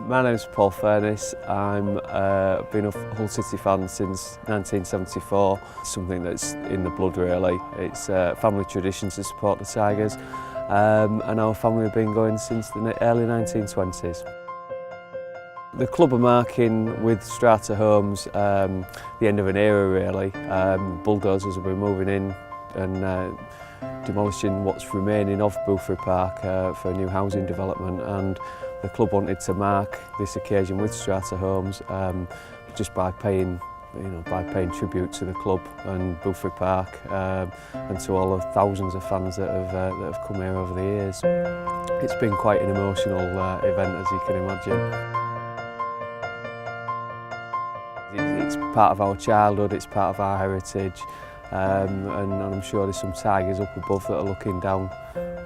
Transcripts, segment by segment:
My name's Paul Furness. I've been a Hull City fan since 1974. It's something that's in the blood really. It's a family tradition to support the Tigers, and our family have been going since the early 1920s. The club are marking with Strata Homes the end of an era really. Bulldozers have been moving in and demolishing what's remaining of Boothferry Park for a new housing development, and the club wanted to mark this occasion with Strata Homes just by paying tribute to the club and Boothferry Park and to all the thousands of fans that have come here over the years. It's been quite an emotional event, as you can imagine. It's part of our childhood, it's part of our heritage, and I'm sure there's some Tigers up above that are looking down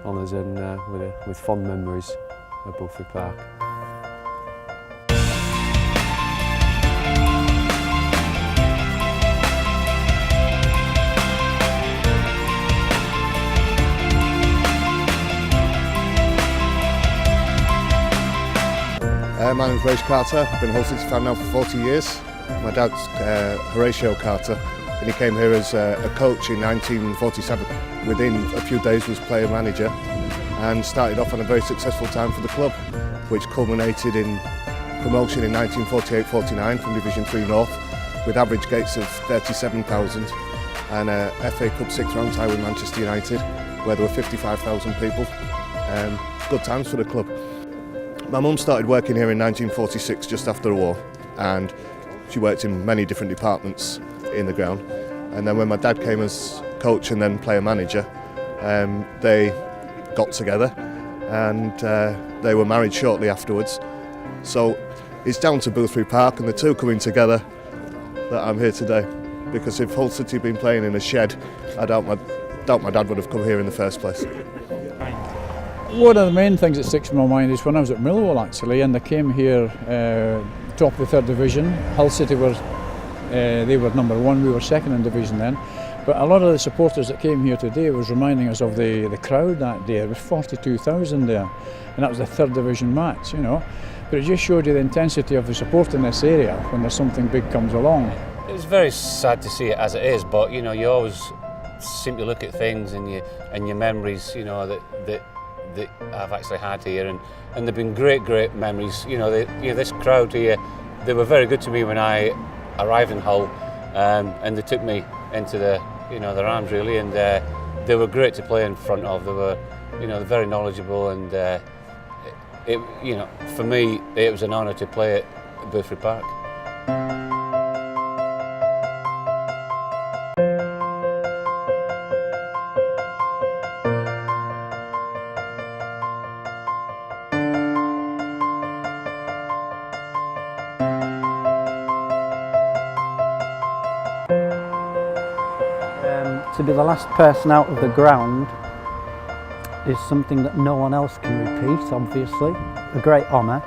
on us and with fond memories of Boothferry Park. My name's Ray Carter. I've been a Hull City fan now for 40 years. My dad's Horatio Carter, and he came here as a coach in 1947. Within a few days was player manager and started off on a very successful time for the club, which culminated in promotion in 1948-49 from Division 3 North with average gates of 37,000 and a FA Cup 6th round tie with Manchester United where there were 55,000 people. Good times for the club. My mum started working here in 1946 just after the war, and she worked in many different departments in the ground, and then when my dad came as coach and then player manager, they got together and they were married shortly afterwards. So it's down to Boothferry Park and the two coming together that I'm here today, because if Hull City had been playing in a shed, I doubt my dad would have come here in the first place. One of the main things that sticks in my mind is when I was at Millwall actually, and they came here top of the third division. Hull City were number one, we were second in division then. But a lot of the supporters that came here today was reminding us of the crowd that day. There was 42,000 there, and that was the third division match, you know. But it just showed you the intensity of the support in this area when there's something big comes along. It was very sad to see it as it is, but you know, you always seem to look at things and your memories, you know, that I've actually had here, and they've been great memories. You know, this crowd here, they were very good to me when I arrived in Hull, and they took me into their arms really, and they were great to play in front of. They were, they're very knowledgeable, and for me, it was an honour to play at Boothferry Park. To be the last person out of the ground is something that no one else can repeat, obviously. A great honour,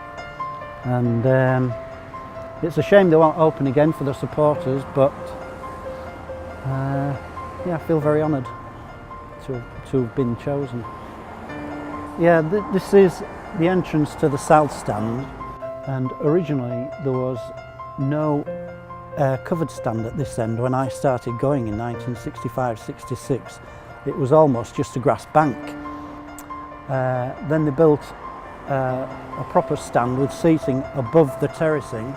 and it's a shame they won't open again for the supporters, but yeah, I feel very honoured to have been chosen. Yeah, this is the entrance to the South Stand, and originally there was no covered stand at this end when I started going in 1965-66. It was almost just a grass bank. Then they built a proper stand with seating above the terracing,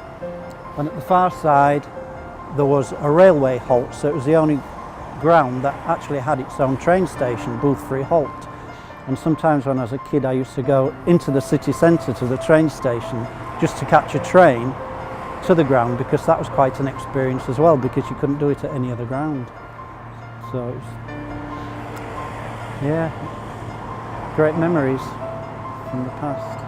and at the far side there was a railway halt, so it was the only ground that actually had its own train station, Boothferry Halt. And sometimes when I was a kid I used to go into the city centre to the train station just to catch a train to the ground, because that was quite an experience as well, because you couldn't do it at any other ground. So it was, yeah, great memories from the past.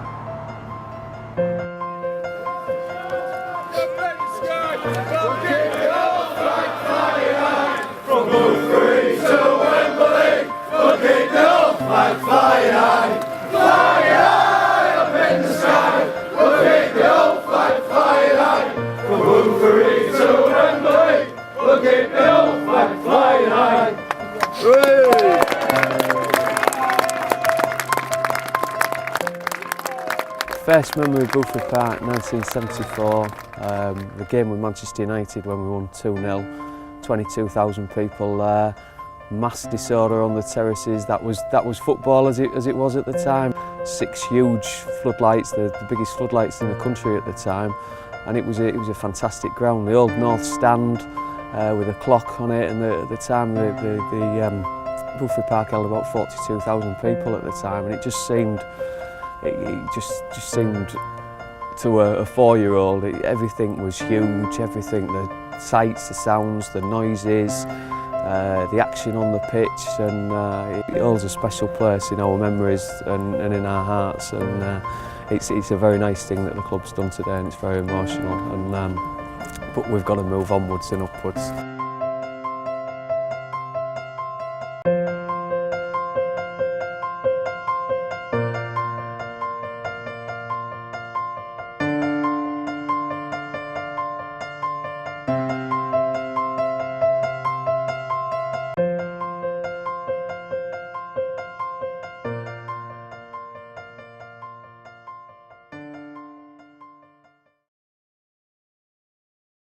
From Boothferry to Wembley, we'll keep the old flag flying high up in the sky. We'll keep the old flag flying high. From Boothferry to Wembley, we'll keep the old flag flying high. First memory of Boothferry Park, 1974, the game with Manchester United when we won 2-0, 22,000 people there, mass disorder on the terraces. That was football as it was at the time. 6 huge floodlights, the biggest floodlights in the country at the time, and it was a fantastic ground. The old North Stand with a clock on it, and at the time the Boothferry Park held about 42,000 people at the time, and it just seemed to a 4-year-old, everything was huge, everything, the sights, the sounds, the noises, the action on the pitch, and it holds a special place in our memories and in our hearts, and it's a very nice thing that the club's done today, and it's very emotional, and but we've got to move onwards and upwards.